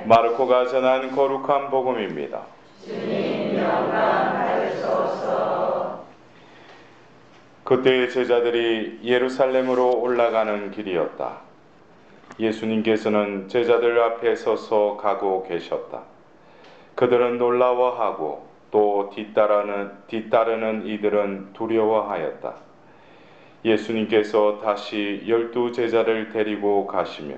마르코가 전한 거룩한 복음입니다. 주님 영광 받으소서. 그때 제자들이 예루살렘으로 올라가는 길이었다. 예수님께서는 제자들 앞에 서서 가고 계셨다. 그들은 놀라워하고 또 뒤따르는 이들은 두려워하였다. 예수님께서 다시 12 제자를 데리고 가시며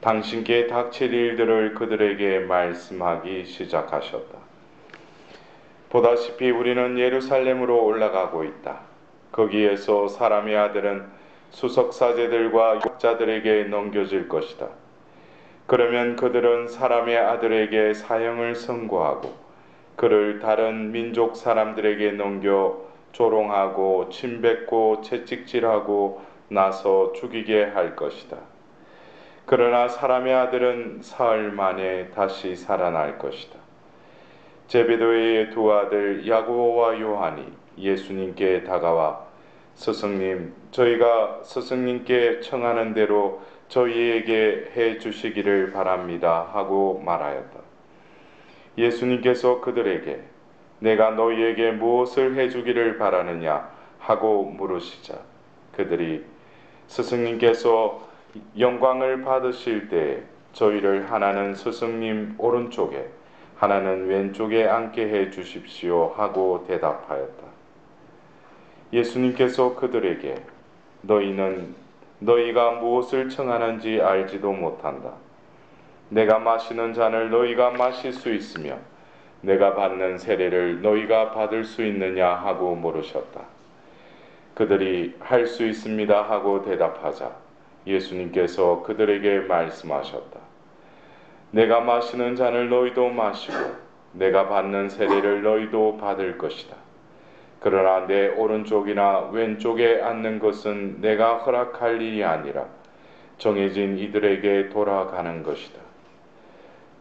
당신께 닥칠 일들을 그들에게 말씀하기 시작하셨다. 보다시피 우리는 예루살렘으로 올라가고 있다. 거기에서 사람의 아들은 수석사제들과 율법자들에게 넘겨질 것이다. 그러면 그들은 사람의 아들에게 사형을 선고하고 그를 다른 민족 사람들에게 넘겨 조롱하고 침뱉고 채찍질하고 나서 죽이게 할 것이다. 그러나 사람의 아들은 사흘 만에 다시 살아날 것이다. 제베데오의 두 아들 야고보와 요한이 예수님께 다가와 스승님, 저희가 스승님께 청하는 대로 저희에게 해 주시기를 바랍니다 하고 말하였다. 예수님께서 그들에게 내가 너희에게 무엇을 해 주기를 바라느냐 하고 물으시자 그들이 스승님께서 영광을 받으실 때 저희를 하나는 스승님 오른쪽에 하나는 왼쪽에 앉게 해 주십시오 하고 대답하였다. 예수님께서 그들에게 너희가 무엇을 청하는지 알지도 못한다. 내가 마시는 잔을 너희가 마실 수 있으며 내가 받는 세례를 너희가 받을 수 있느냐 하고 물으셨다. 그들이 할 수 있습니다 하고 대답하자 예수님께서 그들에게 말씀하셨다. 내가 마시는 잔을 너희도 마시고 내가 받는 세례를 너희도 받을 것이다. 그러나 내 오른쪽이나 왼쪽에 앉는 것은 내가 허락할 일이 아니라 정해진 이들에게 돌아가는 것이다.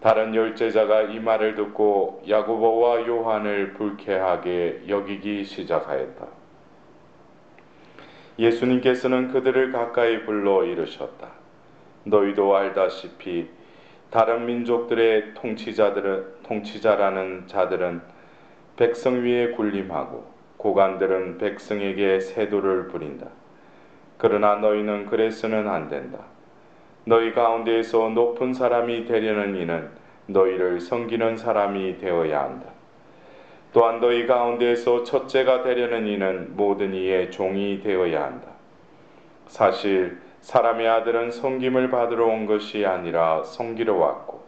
다른 열제자가 이 말을 듣고 야고보와 요한을 불쾌하게 여기기 시작하였다. 예수님께서는 그들을 가까이 불러 이르셨다. 너희도 알다시피 다른 민족들의 통치자라는 자들은 백성 위에 군림하고 고관들은 백성에게 세도를 부린다. 그러나 너희는 그래서는 안 된다. 너희 가운데에서 높은 사람이 되려는 이는 너희를 섬기는 사람이 되어야 한다. 또한 너희 가운데에서 첫째가 되려는 이는 모든 이의 종이 되어야 한다. 사실 사람의 아들은 섬김을 받으러 온 것이 아니라 섬기러 왔고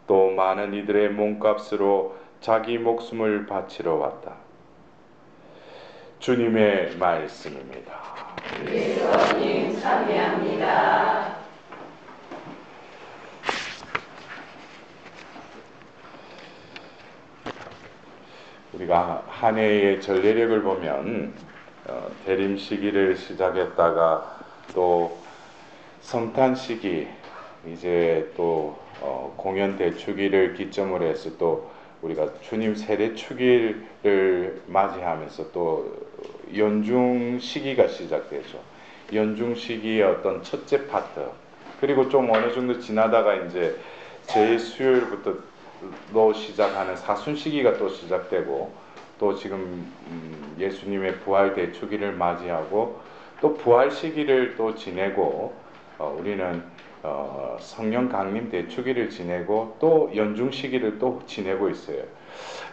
또 많은 이들의 몸값으로 자기 목숨을 바치러 왔다. 주님의 말씀입니다. 그리스도님 찬양합니다. 우리가 한 해의 전례력을 보면 대림 시기를 시작했다가 또 성탄 시기 이제 또 공연 대축일을 기점으로 해서 또 우리가 주님 세례 축일을 맞이하면서 또 연중 시기가 시작되죠. 연중 시기의 어떤 첫째 파트 그리고 좀 어느 정도 지나다가 이제 제 수요일부터 시작하는 사순 시기가 또 시작되고 또 지금 예수님의 부활 대축일을 맞이하고 또 부활 시기를 또 지내고 우리는 성령 강림 대축일을 지내고 또 연중 시기를 또 지내고 있어요.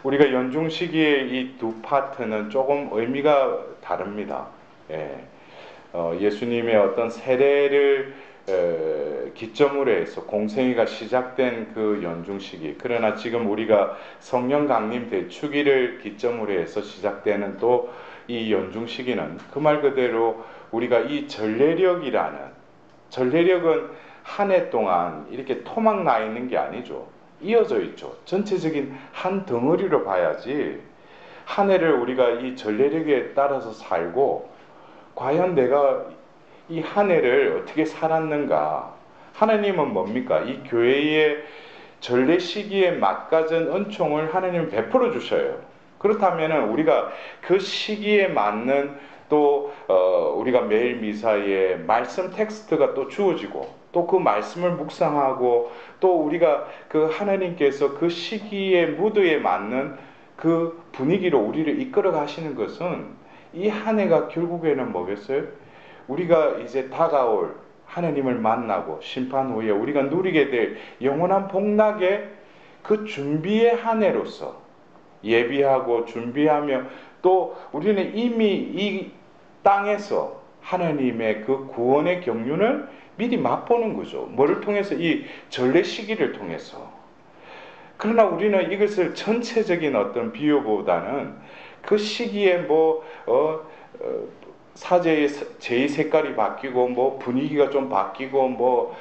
우리가 연중 시기의 이 두 파트는 조금 의미가 다릅니다. 예수님의 어떤 세례를 기점으로 해서 공생애가 시작된 그 연중 시기, 그러나 지금 우리가 성령 강림 대축일을 기점으로 해서 시작되는 또 이 연중 시기는 그 말 그대로 우리가 이 전례력은 한 해 동안 이렇게 토막 나 있는 게 아니죠. 이어져 있죠. 전체적인 한 덩어리로 봐야지 한 해를 우리가 이 전례력에 따라서 살고 과연 내가 이 한 해를 어떻게 살았는가. 하나님은 뭡니까? 이 교회의 전례 시기에 맞가진 은총을 하나님은 베풀어 주셔요. 그렇다면 우리가 그 시기에 맞는 또 우리가 매일 미사에 말씀 텍스트가 또 주어지고 또 그 말씀을 묵상하고 또 우리가 그 하나님께서 그 시기의 무드에 맞는 그 분위기로 우리를 이끌어 가시는 것은 이 한 해가 결국에는 뭐겠어요? 우리가 이제 다가올 하나님을 만나고 심판 후에 우리가 누리게 될 영원한 복락의 그 준비의 한 해로서 예비하고 준비하며 또 우리는 이미 이 땅에서 하나님의 그 구원의 경륜을 미리 맛보는 거죠. 뭐를 통해서? 이 전례 시기를 통해서. 그러나 우리는 이것을 전체적인 어떤 비유보다는 그 시기에 사제의 제의 색깔이 바뀌고 분위기가 좀 바뀌고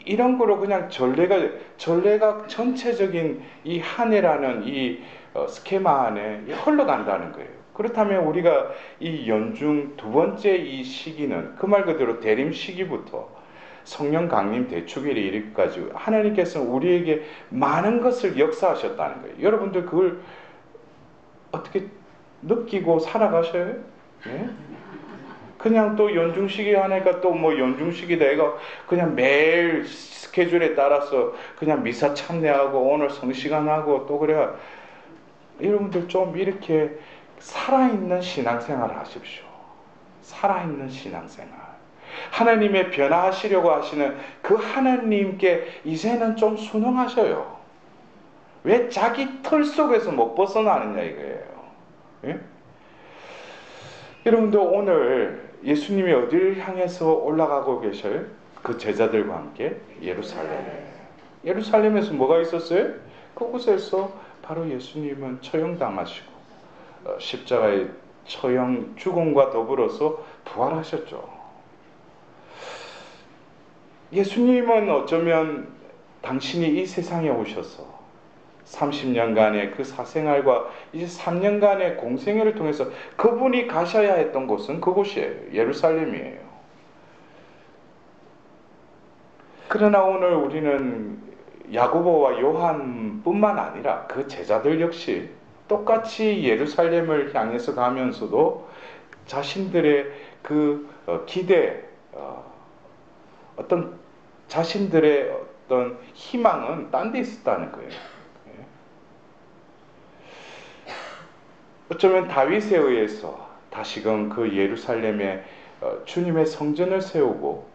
이런 거로 그냥 전례가 전체적인 이 한 해라는 이 스케마 안에 흘러간다는 거예요. 그렇다면 우리가 이 연중 두 번째 이 시기는 그 말 그대로 대림 시기부터 성령 강림 대축일에 이르기까지 하나님께서는 우리에게 많은 것을 역사하셨다는 거예요. 여러분들 그걸 어떻게 느끼고 살아가셔요? 네? 그냥 또 연중시기 하니까 또 연중시기다 이거 그냥 매일 스케줄에 따라서 그냥 미사 참여하고 오늘 성시간하고 또 그래야 여러분들 좀 이렇게 살아있는 신앙생활을 하십시오. 살아있는 신앙생활. 하나님의 변화하시려고 하시는 그 하나님께 이제는 좀 순응하셔요. 왜 자기 틀 속에서 못 벗어나느냐 이거예요. 예? 여러분들 오늘 예수님이 어디를 향해서 올라가고 계셔요? 그 제자들과 함께 예루살렘. 예루살렘에서 뭐가 있었어요? 그곳에서 바로 예수님은 처형당하시고 십자가의 처형 죽음과 더불어서 부활하셨죠. 예수님은 어쩌면 당신이 이 세상에 오셔서 30년간의 그 사생활과 이제 3년간의 공생애를 통해서 그분이 가셔야 했던 곳은 그곳이에요. 예루살렘이에요. 그러나 오늘 우리는 야고보와 요한뿐만 아니라 그 제자들 역시 똑같이 예루살렘을 향해서 가면서도 자신들의 그 기대, 어떤 자신들의 어떤 희망은 딴 데 있었다는 거예요. 어쩌면 다윗에 의해서 다시금 그 예루살렘에 주님의 성전을 세우고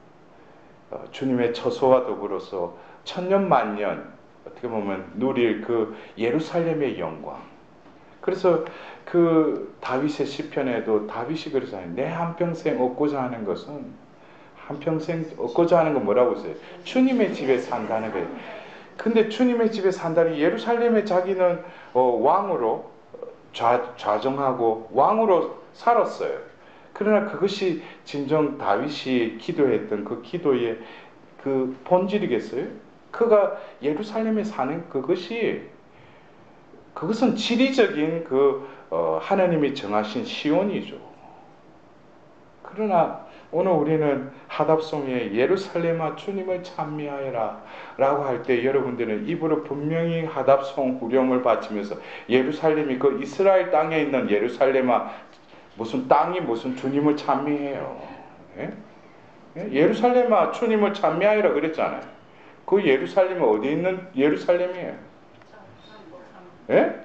주님의 처소와 더불어서 천년만년 어떻게 보면 누릴 그 예루살렘의 영광. 그래서 그 다윗의 시편에도 다윗이 그러잖아요. 내 한평생 얻고자 하는 것은 한평생 얻고자 하는 건 뭐라고 했어요? 주님의 집에 산다는 거예요. 근데 주님의 집에 산다니 예루살렘에 자기는 왕으로 좌정하고 왕으로 살았어요. 그러나 그것이 진정 다윗이 기도했던 그 기도의 그 본질이겠어요? 그가 예루살렘에 사는 그것은 지리적인 하나님이 정하신 시온이죠. 그러나 오늘 우리는 하답송에 예루살렘아 주님을 찬미하여라 라고 할 때 여러분들은 입으로 분명히 하답송 후렴을 바치면서 예루살렘이 그 이스라엘 땅에 있는 예루살렘아 무슨 땅이 무슨 주님을 찬미해요. 예? 예루살렘아 주님을 찬미하여라 그랬잖아요. 그 예루살렘은 어디 있는 예루살렘이에요? 예?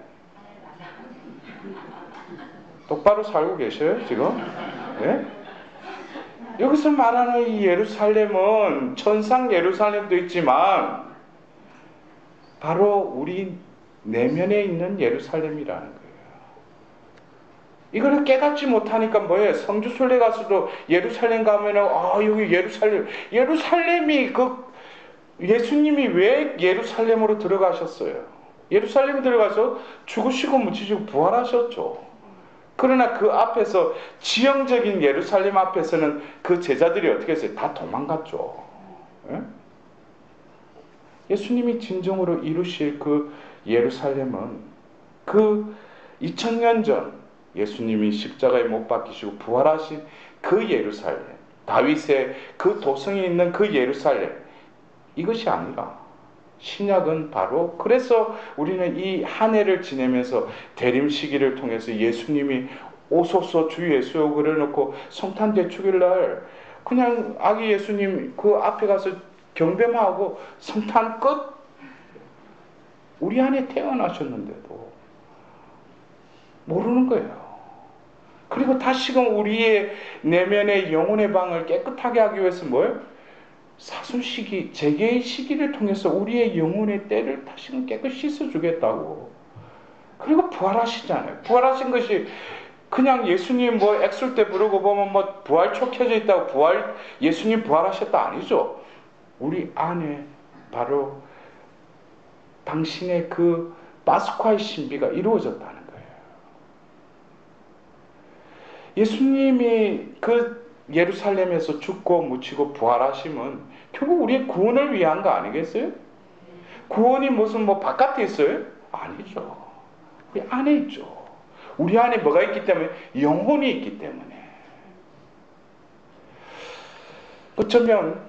똑바로 살고 계셔요 지금? 예? 여기서 말하는 이 예루살렘은 천상 예루살렘도 있지만 바로 우리 내면에 있는 예루살렘이라는 거예요. 이거를 깨닫지 못하니까 뭐예요? 성주순례 가서도 예루살렘 가면은 여기 예루살렘이 예수님이 왜 예루살렘으로 들어가셨어요? 예루살렘에 들어가서 죽으시고 묻히시고 부활하셨죠. 그러나 그 앞에서 지형적인 예루살렘 앞에서는 그 제자들이 어떻게 했어요? 다 도망갔죠. 예? 예수님이 진정으로 이루실 그 예루살렘은 그 2000년 전 예수님이 십자가에 못 박히시고 부활하신 그 예루살렘, 다윗의 그 도성에 있는 그 예루살렘, 이것이 아니라 신약은 바로 그래서 우리는 이 한 해를 지내면서 대림 시기를 통해서 예수님이 오소서 주 예수여 그래놓고 성탄 대축일 날 그냥 아기 예수님 그 앞에 가서 경배하고 성탄 끝. 우리 안에 태어나셨는데도 모르는 거예요. 그리고 다시금 우리의 내면의 영혼의 방을 깨끗하게 하기 위해서 뭐예요? 사순시기, 재개의 시기를 통해서 우리의 영혼의 때를 다시금 깨끗이 씻어주겠다고. 그리고 부활하시잖아요. 부활하신 것이 그냥 예수님 뭐 액술 때 부르고 보면 뭐 부활초 켜져 있다고 예수님 부활하셨다 아니죠. 우리 안에 바로 당신의 그 파스쿠아의 신비가 이루어졌다는 거예요. 예수님이 그 예루살렘에서 죽고 묻히고 부활하심은 결국 우리의 구원을 위한 거 아니겠어요? 구원이 무슨 뭐 바깥에 있어요? 아니죠. 우리 안에 있죠. 우리 안에 뭐가 있기 때문에? 영혼이 있기 때문에. 어쩌면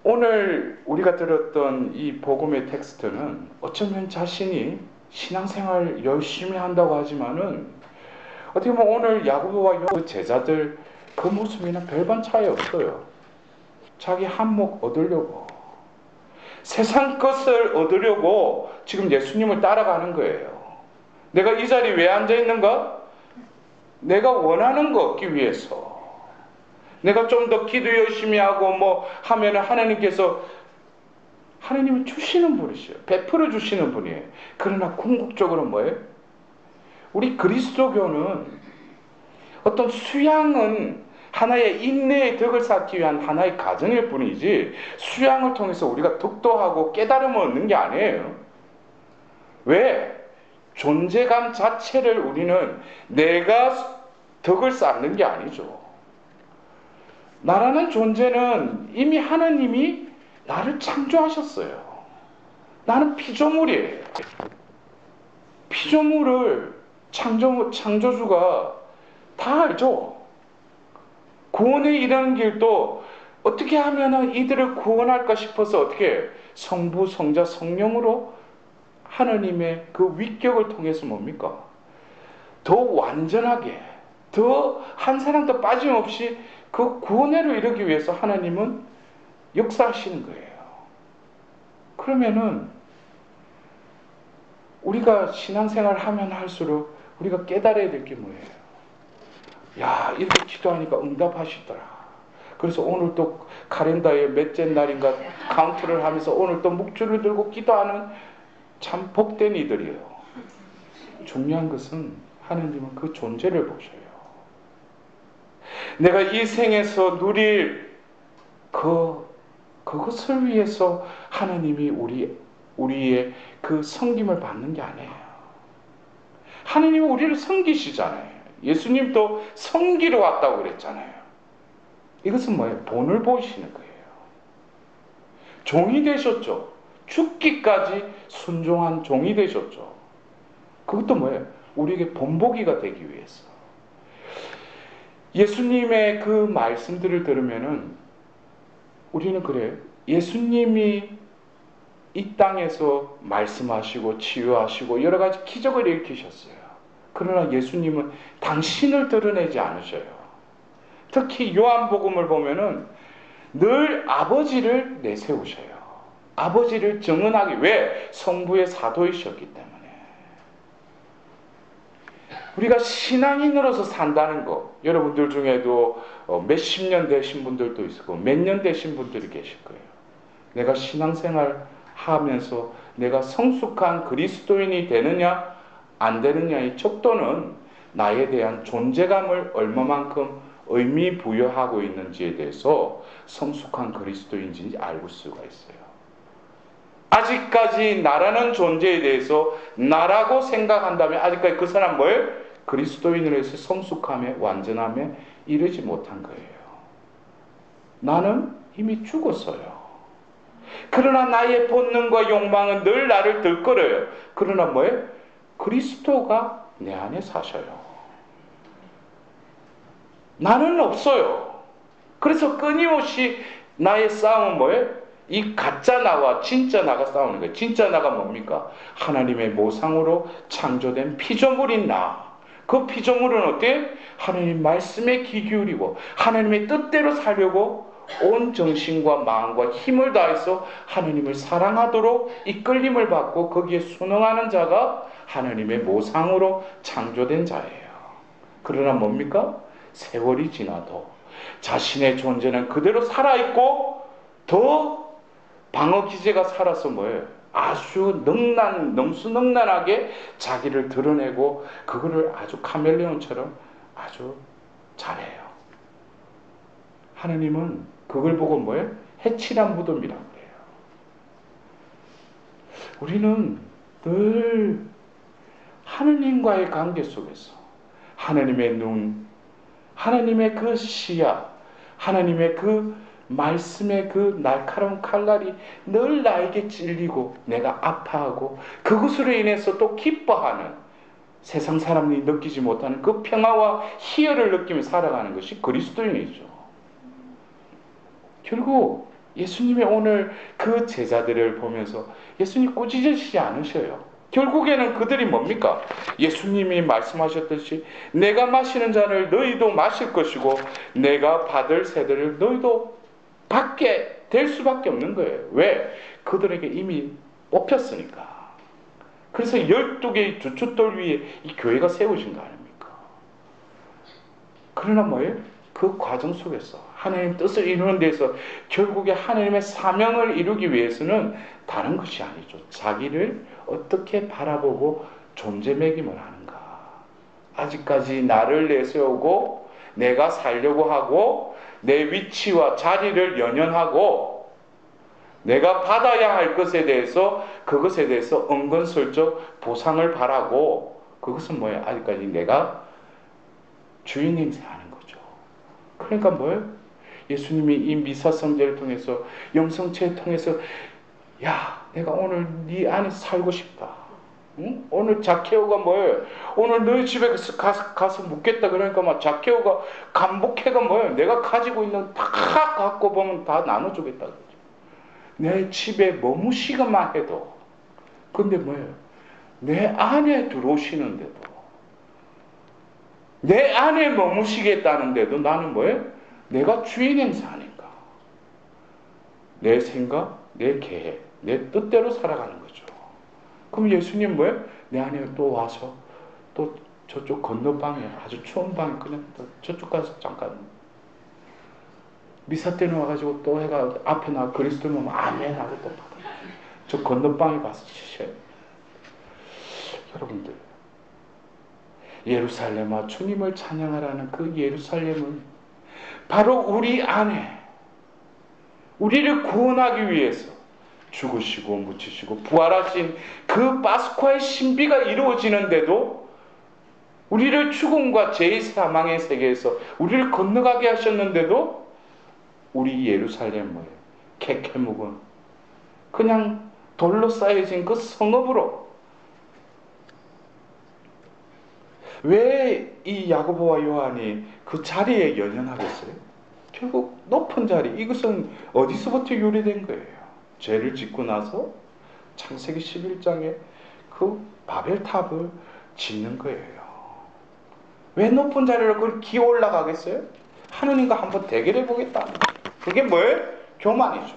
오늘 우리가 들었던 이 복음의 텍스트는 어쩌면 자신이 신앙생활 열심히 한다고 하지만은 어떻게 보면 오늘 야고보와 그 제자들 그 모습이랑 별반 차이 없어요. 자기 한몫 얻으려고, 세상 것을 얻으려고 지금 예수님을 따라가는 거예요. 내가 이 자리에 왜 앉아 있는가? 내가 원하는 거 얻기 위해서. 내가 좀 더 기도 열심히 하고 뭐 하면은 하나님은 주시는 분이시요, 베풀어 주시는 분이에요. 그러나 궁극적으로 뭐예요? 우리 그리스도교는 어떤 수양은 하나의 인내의 덕을 쌓기 위한 하나의 과정일 뿐이지, 수양을 통해서 우리가 덕도하고 깨달음을 얻는 게 아니에요. 왜? 존재감 자체를 우리는 내가 덕을 쌓는 게 아니죠. 나라는 존재는 이미 하나님이 나를 창조하셨어요. 나는 피조물이에요. 피조물을 창조주가 다 알죠. 구원에 이르는 길도 어떻게 하면 이들을 구원할까 싶어서 어떻게 성부, 성자, 성령으로 하나님의 그 위격을 통해서 뭡니까? 더 완전하게, 더 한 사람도 빠짐없이 그 구원회를 이루기 위해서 하나님은 역사하시는 거예요. 그러면은 우리가 신앙생활을 하면 할수록 우리가 깨달아야 될 게 뭐예요? 야, 이렇게 기도하니까 응답하시더라. 그래서 오늘 또 카렌다에 몇째 날인가 카운트를 하면서 오늘 또 묵주를 들고 기도하는 참 복된 이들이에요. 중요한 것은 하나님은 그 존재를 보셔요. 내가 이 생에서 누릴 그것을 위해서 하나님이 우리의 그 섬김을 받는 게 아니에요. 하나님은 우리를 섬기시잖아요. 예수님도 섬기러 왔다고 그랬잖아요. 이것은 뭐예요? 본을 보이시는 거예요. 종이 되셨죠. 죽기까지 순종한 종이 되셨죠. 그것도 뭐예요? 우리에게 본보기가 되기 위해서. 예수님의 그 말씀들을 들으면은 우리는 그래요. 예수님이 이 땅에서 말씀하시고 치유하시고 여러 가지 기적을 일으키셨어요. 그러나 예수님은 당신을 드러내지 않으셔요. 특히 요한복음을 보면은 늘 아버지를 내세우셔요. 아버지를 증언하기, 왜? 성부의 사도이셨기 때문에. 우리가 신앙인으로서 산다는 거, 여러분들 중에도 몇십 년 되신 분들도 있고 몇 년 되신 분들이 계실 거예요. 내가 신앙생활 하면서 내가 성숙한 그리스도인이 되느냐 안 되느냐의 척도는 나에 대한 존재감을 얼마만큼 의미 부여하고 있는지에 대해서 성숙한 그리스도인인지 알 수가 있어요. 아직까지 나라는 존재에 대해서 나라고 생각한다면 아직까지 그 사람 뭐예요? 그리스도인으로서 성숙함에, 완전함에 이르지 못한 거예요. 나는 이미 죽었어요. 그러나 나의 본능과 욕망은 늘 나를 들끓어요. 그러나 뭐예요? 그리스도가 내 안에 사셔요. 나는 없어요. 그래서 끊임없이 나의 싸움은 뭐예요? 이 가짜 나와 진짜 나가 싸우는 거예요. 진짜 나가 뭡니까? 하나님의 모상으로 창조된 피조물인 나. 그 피조물은 어때요? 하나님 말씀에 귀 기울이고 하나님의 뜻대로 살려고 온 정신과 마음과 힘을 다해서 하느님을 사랑하도록 이끌림을 받고 거기에 순응하는 자가 하느님의 모상으로 창조된 자예요. 그러나 뭡니까? 세월이 지나도 자신의 존재는 그대로 살아있고 더 방어 기제가 살아서 뭐예요? 아주 능수능란하게 자기를 드러내고 그거를 아주 카멜레온처럼 아주 잘해요. 하느님은 그걸 보고 뭐예요? 해칠한 무덤이라고 그래요. 우리는 늘 하느님과의 관계 속에서 하느님의 눈, 하느님의 그 시야, 하느님의 그 말씀의 그 날카로운 칼날이 늘 나에게 찔리고 내가 아파하고 그것으로 인해서 또 기뻐하는 세상 사람들이 느끼지 못하는 그 평화와 희열을 느끼며 살아가는 것이 그리스도인이죠. 결국 예수님의 오늘 그 제자들을 보면서 예수님 꾸짖으시지 않으셔요. 결국에는 그들이 뭡니까? 예수님이 말씀하셨듯이 내가 마시는 잔을 너희도 마실 것이고 내가 받을 세대를 너희도 받게 될 수밖에 없는 거예요. 왜? 그들에게 이미 뽑혔으니까. 그래서 12개의 주춧돌 위에 이 교회가 세워진 거 아닙니까? 그러나 뭐예요? 그 과정 속에서 하나님 뜻을 이루는 데서 결국에 하나님의 사명을 이루기 위해서는 다른 것이 아니죠. 자기를 어떻게 바라보고 존재 매김을 하는가. 아직까지 나를 내세우고 내가 살려고 하고 내 위치와 자리를 연연하고 내가 받아야 할 것에 대해서 그것에 대해서 은근슬쩍 보상을 바라고 그것은 뭐예요? 아직까지 내가 주인 행세하는 거죠. 그러니까 뭐예요? 예수님이 이 미사성제를 통해서 영성체를 통해서 야 내가 오늘 네 안에 살고 싶다. 응? 오늘 자케오가 뭐예요? 오늘 너희 집에 가서 묵겠다. 그러니까 막 자케오가 간복해가 뭐예요? 내가 가지고 있는 다 갖고 보면 다 나눠주겠다. 그러죠. 내 집에 머무시기만 해도 근데 뭐예요? 내 안에 들어오시는데도 내 안에 머무시겠다는데도 나는 뭐예요? 내가 주인 행사하니까 내 생각, 내 계획, 내 뜻대로 살아가는 거죠. 그럼 예수님 뭐예요? 내 안에 또 와서 또 저쪽 건너방에 아주 추운 방에 그냥 또 저쪽 가서 잠깐 미사 때는 와가지고 또 해가 앞에 나 그리스도 보면 아멘 하고 또 받아. 저 건너방에 가서 치셔요. 여러분들 예루살렘아 주님을 찬양하라는 그 예루살렘은 바로 우리 안에 우리를 구원하기 위해서 죽으시고 묻히시고 부활하신 그 파스쿠아의 신비가 이루어지는데도 우리를 죽음과 죄의 사망의 세계에서 우리를 건너가게 하셨는데도 우리 예루살렘 뭐예요? 캐캐묵은 그냥 돌로 쌓여진 그 성읍으로 왜 이 야고보와 요한이 그 자리에 연연하겠어요? 결국 높은 자리, 이것은 어디서부터 유래된 거예요? 죄를 짓고 나서 창세기 11장에 그 바벨탑을 짓는 거예요. 왜 높은 자리로 그걸 기어 올라가겠어요? 하느님과 한번 대결해 보겠다. 그게 뭐예요? 교만이죠.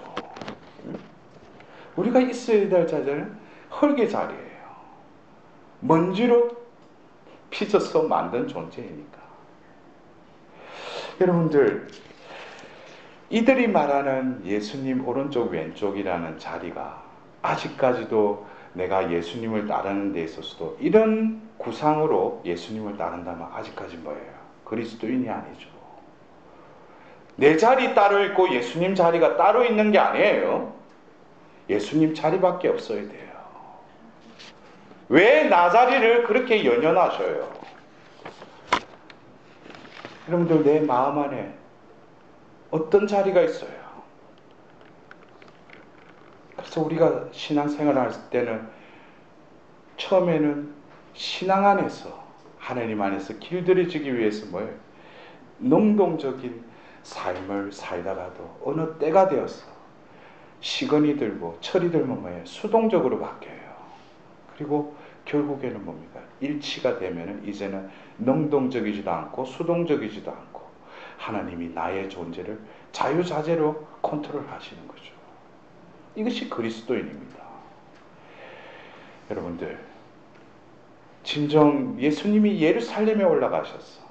우리가 있어야 될 자리는 흙의 자리예요. 먼지로 빚어서 만든 존재이니까. 여러분들 이들이 말하는 예수님 오른쪽 왼쪽이라는 자리가 아직까지도 내가 예수님을 따르는 데 있어서도 이런 구상으로 예수님을 따른다면 아직까지 뭐예요? 그리스도인이 아니죠. 내 자리 따로 있고 예수님 자리가 따로 있는 게 아니에요. 예수님 자리밖에 없어야 돼요. 왜 나 자리를 그렇게 연연하셔요? 여러분들 내 마음 안에 어떤 자리가 있어요? 그래서 우리가 신앙생활을 할 때는 처음에는 신앙 안에서 하나님 안에서 길들여지기 위해서 뭐예요? 능동적인 삶을 살다가도 어느 때가 되어서 시건이 들고 철이 들면 뭐예요? 수동적으로 바뀌어요. 그리고 결국에는 뭡니까? 일치가 되면은 이제는 능동적이지도 않고 수동적이지도 않고 하나님이 나의 존재를 자유자재로 컨트롤하시는 거죠. 이것이 그리스도인입니다. 여러분들, 진정 예수님이 예루살렘에 올라가셔서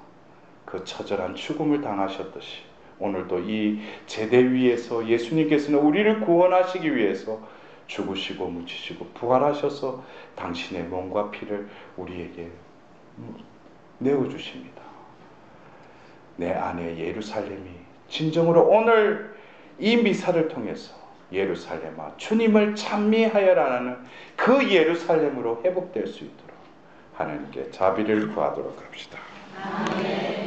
그 처절한 죽음을 당하셨듯이 오늘도 이 제대 위에서 예수님께서는 우리를 구원하시기 위해서 죽으시고 묻히시고 부활하셔서 당신의 몸과 피를 우리에게 내어주십니다. 내 안에 예루살렘이 진정으로 오늘 이 미사를 통해서 예루살렘아 주님을 찬미하여라는 그 예루살렘으로 회복될 수 있도록 하나님께 자비를 구하도록 합시다. 아멘.